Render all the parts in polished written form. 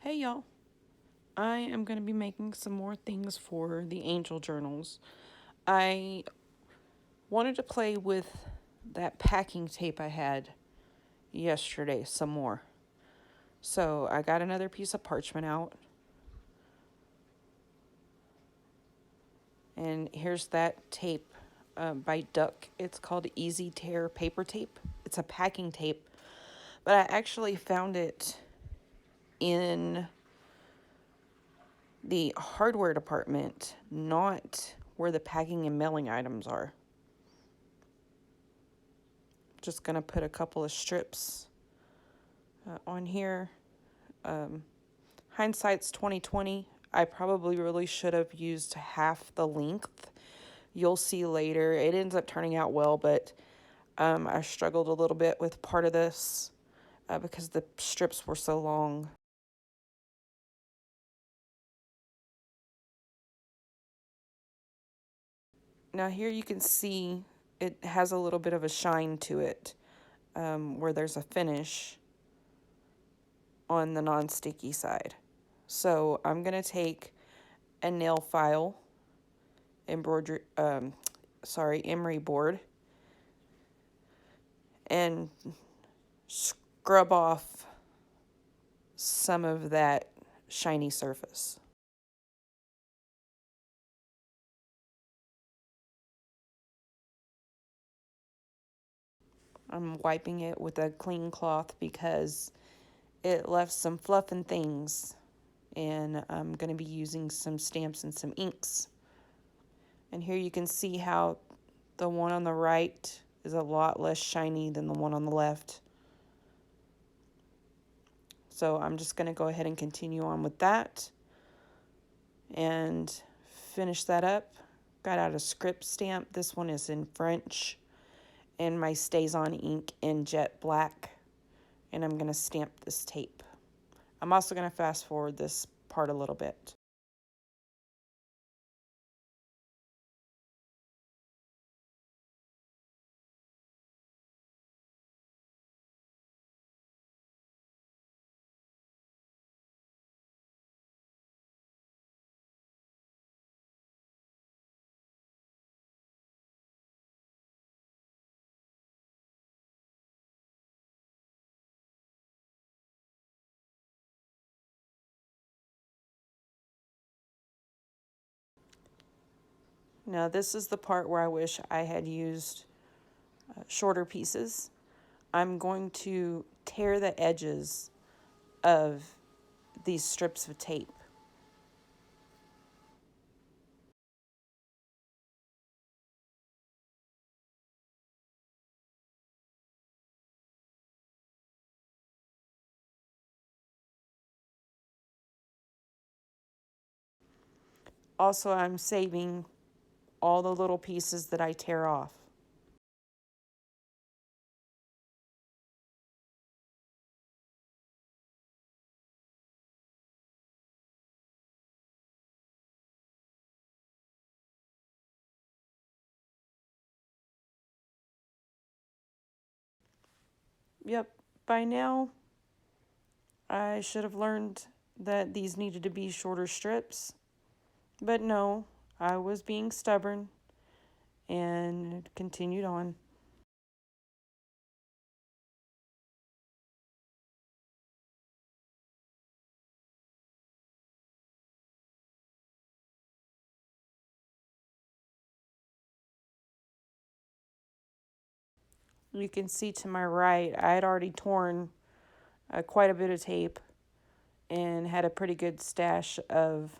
Hey y'all, I am going to be making some more things for the angel journals. I wanted to play with that packing tape I had yesterday some more. So I got another piece of parchment out. And here's that tape by Duck. It's called Easy Tear Paper Tape. It's a packing tape. But I actually found it in the hardware department, not where the packing and mailing items are. Just gonna put a couple of strips on here. Hindsight's 2020. I probably really should have used half the length. You'll see later. It ends up turning out well, but I struggled a little bit with part of this because the strips were so long. Now here you can see it has a little bit of a shine to it where there's a finish on the non-sticky side. So I'm going to take a nail file, emery board, and scrub off some of that shiny surface. I'm wiping it with a clean cloth because it left some fluff and things, and I'm going to be using some stamps and some inks. And here you can see how the one on the right is a lot less shiny than the one on the left. So I'm just going to go ahead and continue on with that and finish that up. Got out a script stamp. This one is in French, and my Stays On ink in jet black. And I'm going to stamp this tape. I'm also going to fast forward this part a little bit. Now this is the part where I wish I had used shorter pieces. I'm going to tear the edges of these strips of tape. Also, I'm saving all the little pieces that I tear off. Yep, by now I should have learned that these needed to be shorter strips. But no, I was being stubborn and continued on. You can see to my right, I had already torn quite a bit of tape and had a pretty good stash of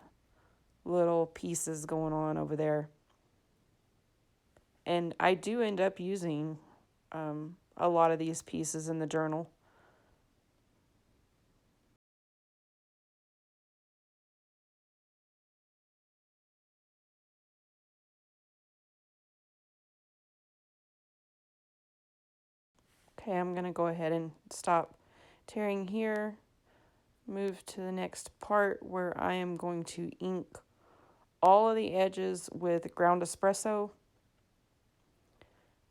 little pieces going on over there. And I do end up using a lot of these pieces in the journal. Okay, I'm going to go ahead and stop tearing here, move to the next part where I am going to ink all of the edges with ground espresso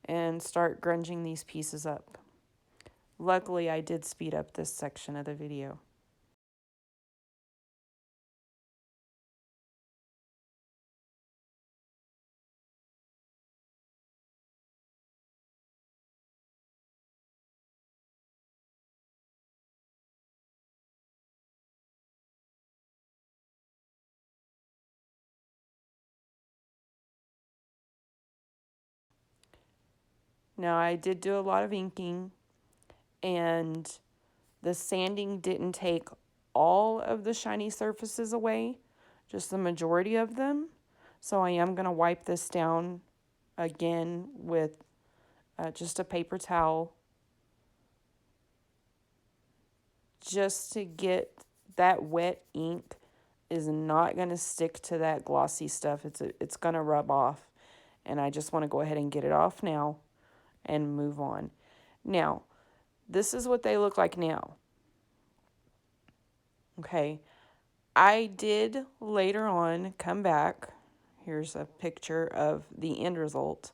and start grunging these pieces up. Luckily, I did speed up this section of the video. Now, I did do a lot of inking, and the sanding didn't take all of the shiny surfaces away, just the majority of them. So I am going to wipe this down again with just a paper towel, just to get that wet ink is not going to stick to that glossy stuff. It's going to rub off, and I just want to go ahead and get it off now and move on. Now, this is what they look like now. Okay, I did later on come back. Here's a picture of the end result.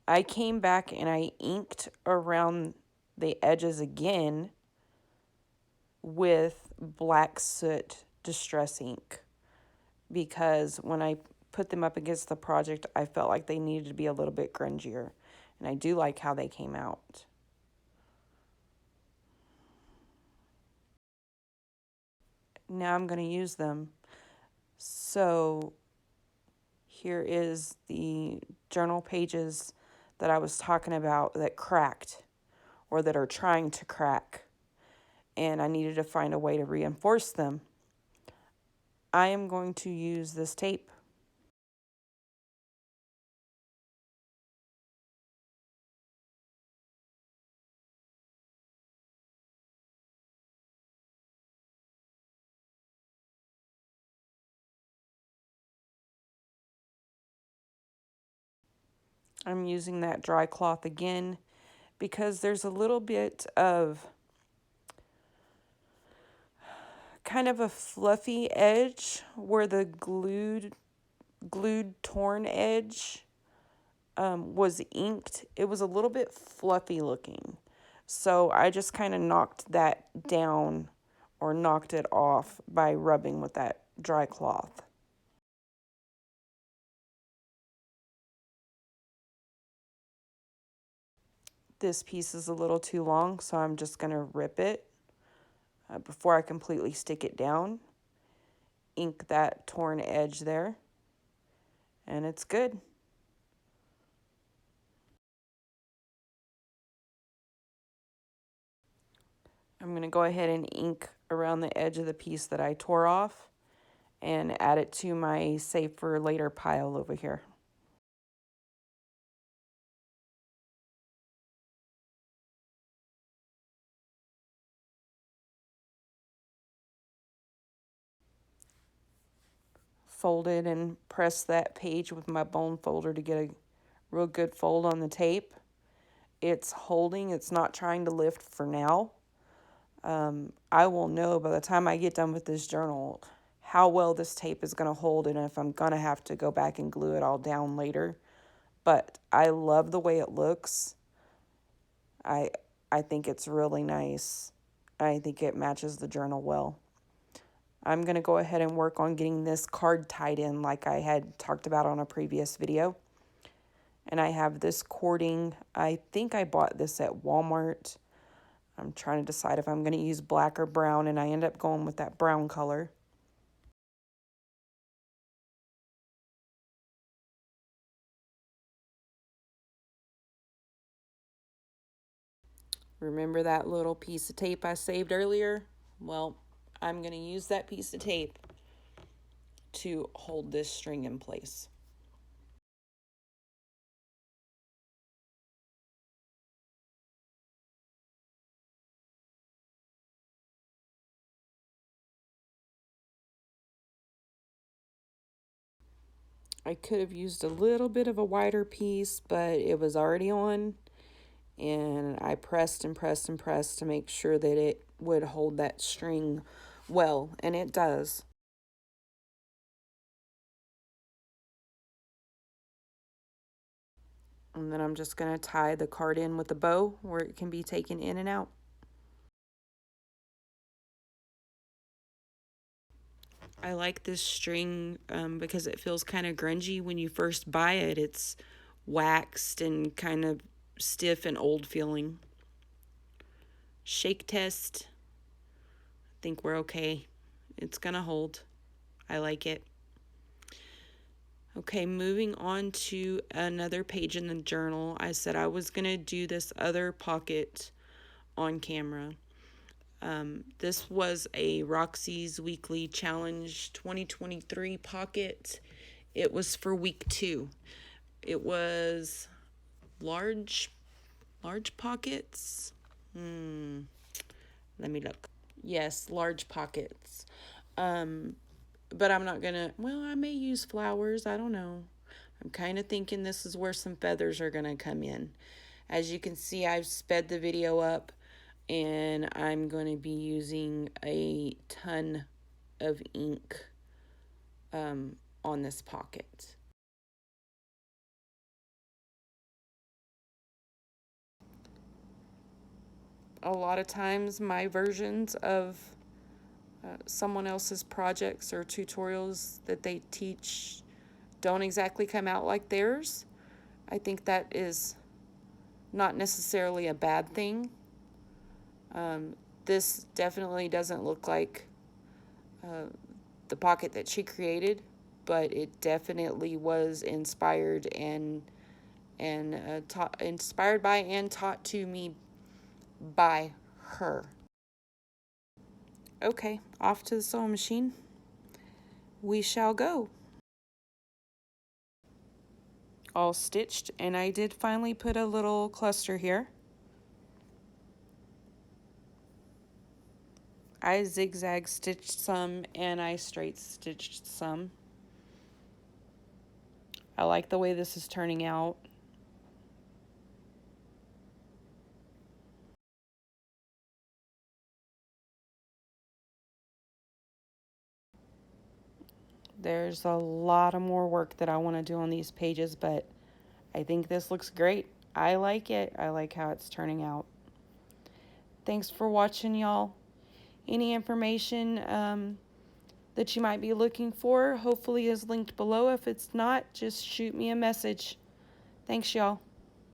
I came back and I inked around the edges again with black soot distress ink, because when I put them up against the project, I felt like they needed to be a little bit grungier, and I do like how they came out. Now I'm going to use them. So here is the journal pages that I was talking about that cracked or that are trying to crack, and I needed to find a way to reinforce them. I am going to use this tape. I'm using that dry cloth again because there's a little bit of kind of a fluffy edge where the glued torn edge was inked. It was a little bit fluffy looking. So I just kind of knocked that down or knocked it off by rubbing with that dry cloth. This piece is a little too long, so I'm just going to rip it before I completely stick it down. Ink that torn edge there, and it's good. I'm going to go ahead and ink around the edge of the piece that I tore off and add it to my save for later pile over here. Folded and press that page with my bone folder to get a real good fold on the tape. It's holding, it's not trying to lift for now. I will know by the time I get done with this journal how well this tape is going to hold and if I'm going to have to go back and glue it all down later. But I love the way it looks. I think it's really nice. I think it matches the journal well. I'm going to go ahead and work on getting this card tied in like I had talked about on a previous video. And I have this cording. I think I bought this at Walmart. I'm trying to decide if I'm going to use black or brown, and I end up going with that brown color. Remember that little piece of tape I saved earlier? Well, I'm going to use that piece of tape to hold this string in place. I could have used a little bit of a wider piece, but it was already on, and I pressed and pressed and pressed to make sure that it would hold that string well, and it does. And then I'm just going to tie the card in with a bow where it can be taken in and out. I like this string because it feels kind of grungy when you first buy it. It's waxed and kind of stiff and old feeling. Shake test. I think we're okay. It's going to hold. I like it. Okay, moving on to another page in the journal. I said I was going to do this other pocket on camera. This was a Roxy's Weekly Challenge 2023 pocket. It was for week 2. It was large pockets. Let me look. Yes, large pockets. But I'm not gonna, well, I may use flowers. I don't know. I'm kind of thinking this is where some feathers are gonna come in. As you can see, I've sped the video up, and I'm going to be using a ton of ink on this pocket. A lot of times my versions of someone else's projects or tutorials that they teach don't exactly come out like theirs. I think that is not necessarily a bad thing. This definitely doesn't look like the pocket that she created, but it definitely was inspired and inspired by and taught to me by her. Okay, off to the sewing machine we shall go. All stitched, and I did finally put a little cluster here. I zigzag stitched some and I straight stitched some. I like the way this is turning out. There's a lot of more work that I want to do on these pages, but I think this looks great. I like it. I like how it's turning out. Thanks for watching, y'all. Any information that you might be looking for hopefully is linked below. If it's not, just shoot me a message. Thanks, y'all.